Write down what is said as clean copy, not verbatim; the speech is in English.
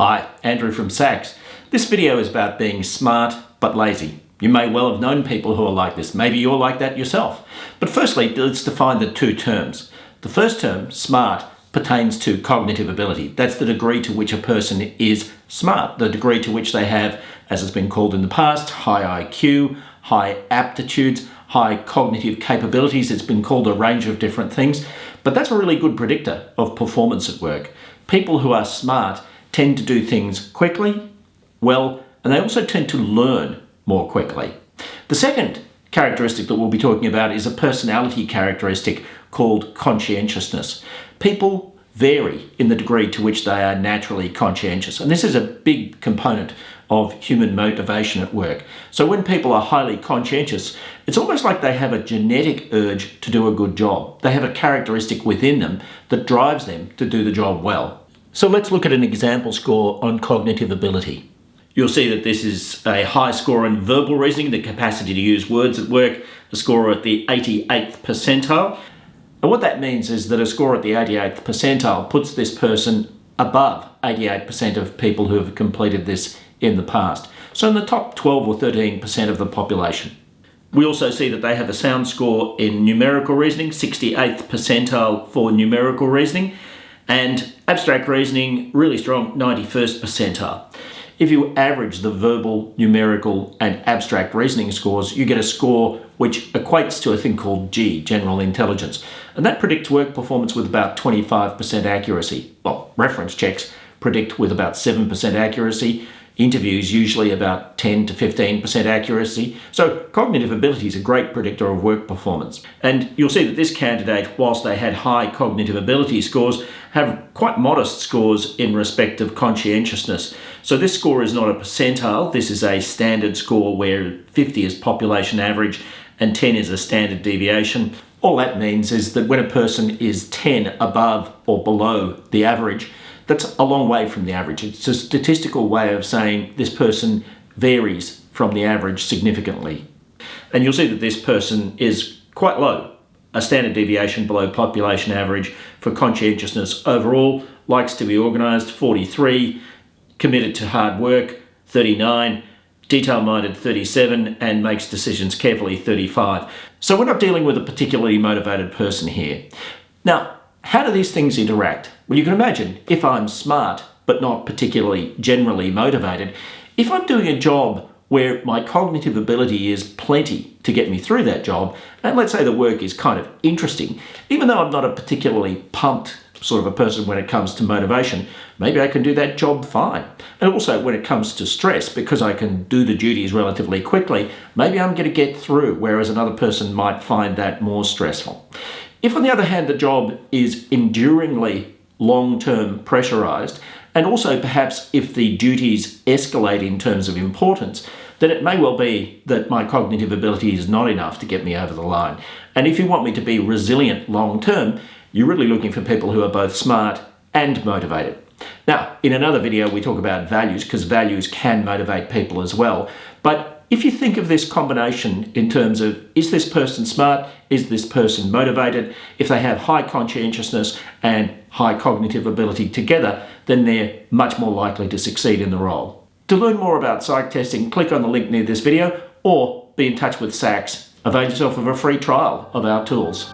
Hi, Andrew from SACS. This video is about being smart but lazy. You may well have known people who are like this. Maybe you're like that yourself. But firstly, let's define the two terms. The first term, smart, pertains to cognitive ability. That's the degree to which a person is smart, the degree to which they have, as it's been called in the past, high IQ, high aptitudes, high cognitive capabilities. It's been called a range of different things, but that's a really good predictor of performance at work. People who are smart tend to do things quickly, well, and they also tend to learn more quickly. The second characteristic that we'll be talking about is a personality characteristic called conscientiousness. People vary in the degree to which they are naturally conscientious, and this is a big component of human motivation at work. So when people are highly conscientious, it's almost like they have a genetic urge to do a good job. They have a characteristic within them that drives them to do the job well. So let's look at an example score on cognitive ability. You'll see that this is a high score in verbal reasoning, the capacity to use words at work, a score at the 88th percentile. And what that means is that a score at the 88th percentile puts this person above 88% of people who have completed this in the past. So in the top 12 or 13% of the population. We also see that they have a sound score in numerical reasoning, 68th percentile for numerical reasoning, and abstract reasoning, really strong, 91st percentile. If you average the verbal, numerical, and abstract reasoning scores, you get a score which equates to a thing called G, general intelligence. And that predicts work performance with about 25% accuracy. Well, reference checks predict with about 7% accuracy. Interviews usually about 10 to 15% accuracy. So cognitive ability is a great predictor of work performance. And you'll see that this candidate, whilst they had high cognitive ability scores, have quite modest scores in respect of conscientiousness. So this score is not a percentile. This is a standard score where 50 is population average and 10 is a standard deviation. All that means is that when a person is 10 above or below the average, that's a long way from the average. It's a statistical way of saying this person varies from the average significantly. And you'll see that this person is quite low, a standard deviation below population average for conscientiousness overall, likes to be organised, 43, committed to hard work, 39, detail-minded, 37, and makes decisions carefully, 35. So we're not dealing with a particularly motivated person here. Now, how do these things interact? Well, you can imagine if I'm smart but not particularly generally motivated, if I'm doing a job where my cognitive ability is plenty to get me through that job, and let's say the work is kind of interesting, even though I'm not a particularly pumped sort of a person when it comes to motivation, maybe I can do that job fine. And also when it comes to stress, because I can do the duties relatively quickly, maybe I'm going to get through, whereas another person might find that more stressful. If, on the other hand, the job is enduringly long-term pressurised, and also perhaps if the duties escalate in terms of importance, then it may well be that my cognitive ability is not enough to get me over the line. And if you want me to be resilient long-term, you're really looking for people who are both smart and motivated. Now, in another video, we talk about values, because values can motivate people as well. But if you think of this combination in terms of, is this person smart? Is this person motivated? If they have high conscientiousness and high cognitive ability together, then they're much more likely to succeed in the role. To learn more about psych testing, click on the link near this video or be in touch with SACS. Avail yourself of a free trial of our tools.